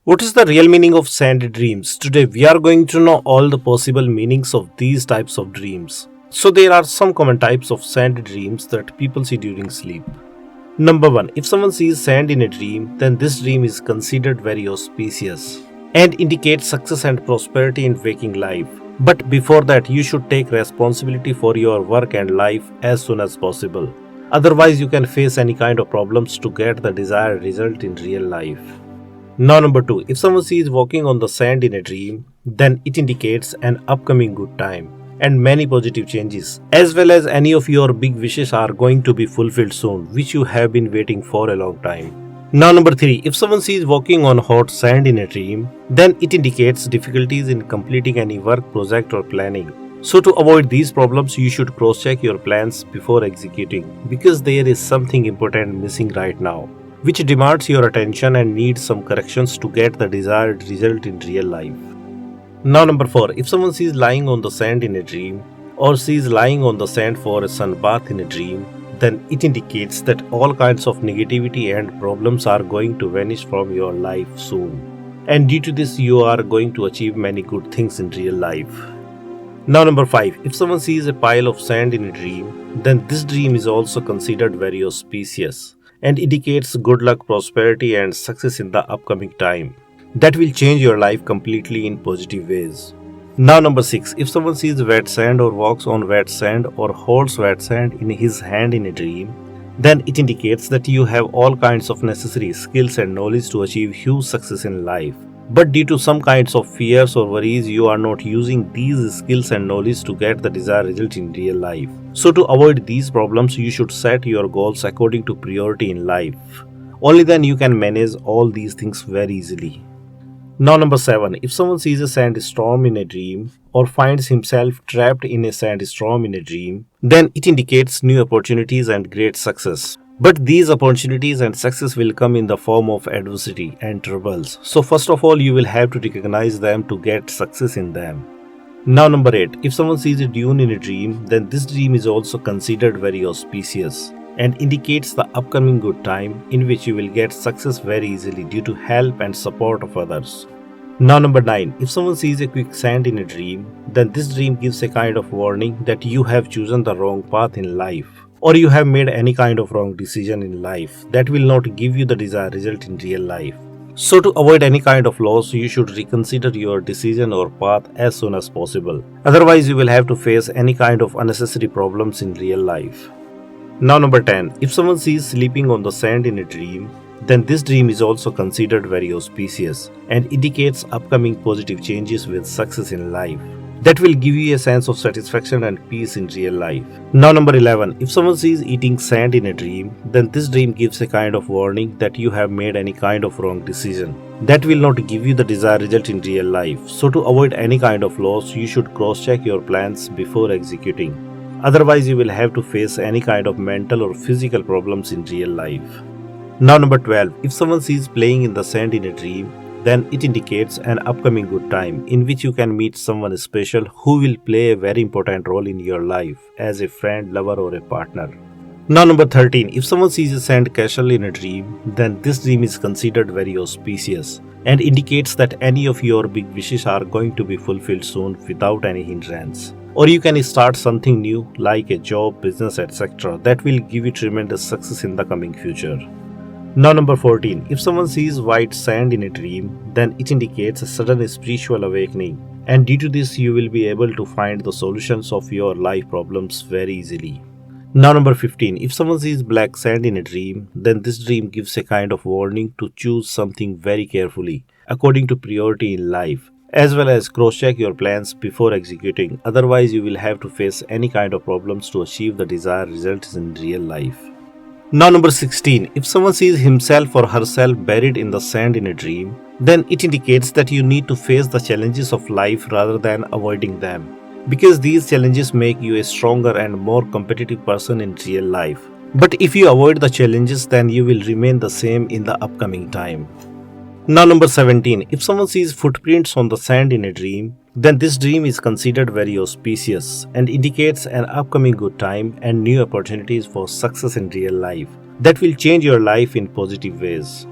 What is the real meaning of sand dreams? Today we are going to know all the possible meanings of these types of dreams. So there are some common types of sand dreams that people see during sleep. Number 1. If someone sees sand in a dream, then this dream is considered very auspicious and indicates success and prosperity in waking life. But before that, you should take responsibility for your work and life as soon as possible. Otherwise, you can face any kind of problems to get the desired result in real life. Now number 2, if someone sees walking on the sand in a dream, then it indicates an upcoming good time and many positive changes, as well as any of your big wishes are going to be fulfilled soon, which you have been waiting for a long time. Now number 3, if someone sees walking on hot sand in a dream, then it indicates difficulties in completing any work, project or planning. So to avoid these problems, you should cross-check your plans before executing, because there is something important missing right now, which demands your attention and needs some corrections to get the desired result in real life. Now number 4, if someone sees lying on the sand in a dream or sees lying on the sand for a sun bath in a dream, then it indicates that all kinds of negativity and problems are going to vanish from your life soon. And due to this, you are going to achieve many good things in real life. Now number 5, if someone sees a pile of sand in a dream, then this dream is also considered very auspicious and indicates good luck, prosperity and success in the upcoming time. That will change your life completely in positive ways. Now number 6, if someone sees wet sand or walks on wet sand or holds wet sand in his hand in a dream, then it indicates that you have all kinds of necessary skills and knowledge to achieve huge success in life. But due to some kinds of fears or worries, you are not using these skills and knowledge to get the desired result in real life. So to avoid these problems, you should set your goals according to priority in life. Only then you can manage all these things very easily. Now number 7, if someone sees a sandstorm in a dream or finds himself trapped in a sandstorm in a dream, then it indicates new opportunities and great success. But these opportunities and success will come in the form of adversity and troubles. So first of all, you will have to recognize them to get success in them. Now number 8, if someone sees a dune in a dream, then this dream is also considered very auspicious and indicates the upcoming good time in which you will get success very easily due to help and support of others. Now number 9, if someone sees a quicksand in a dream, then this dream gives a kind of warning that you have chosen the wrong path in life, or you have made any kind of wrong decision in life that will not give you the desired result in real life. So to avoid any kind of loss, you should reconsider your decision or path as soon as possible. Otherwise, you will have to face any kind of unnecessary problems in real life. Now number 10, if someone sees sleeping on the sand in a dream, then this dream is also considered very auspicious and indicates upcoming positive changes with success in life. That will give you a sense of satisfaction and peace in real life. Now number 11, if someone sees eating sand in a dream, then this dream gives a kind of warning that you have made any kind of wrong decision. That will not give you the desired result in real life. So to avoid any kind of loss, you should cross-check your plans before executing. Otherwise, you will have to face any kind of mental or physical problems in real life. Now number 12, if someone sees playing in the sand in a dream, then it indicates an upcoming good time in which you can meet someone special who will play a very important role in your life as a friend, lover or a partner. Now number 13, if someone sees a sand castle in a dream, then this dream is considered very auspicious and indicates that any of your big wishes are going to be fulfilled soon without any hindrance. Or you can start something new like a job, business, etc. that will give you tremendous success in the coming future. Now number 14, if someone sees white sand in a dream, then it indicates a sudden spiritual awakening, and due to this you will be able to find the solutions of your life problems very easily. Now number 15, if someone sees black sand in a dream, then this dream gives a kind of warning to choose something very carefully according to priority in life, as well as cross-check your plans before executing. Otherwise you will have to face any kind of problems to achieve the desired results in real life. Now number 16, if someone sees himself or herself buried in the sand in a dream, then it indicates that you need to face the challenges of life rather than avoiding them, because these challenges make you a stronger and more competitive person in real life. But if you avoid the challenges, then you will remain the same in the upcoming time. Now number 17, if someone sees footprints on the sand in a dream, then this dream is considered very auspicious and indicates an upcoming good time and new opportunities for success in real life that will change your life in positive ways.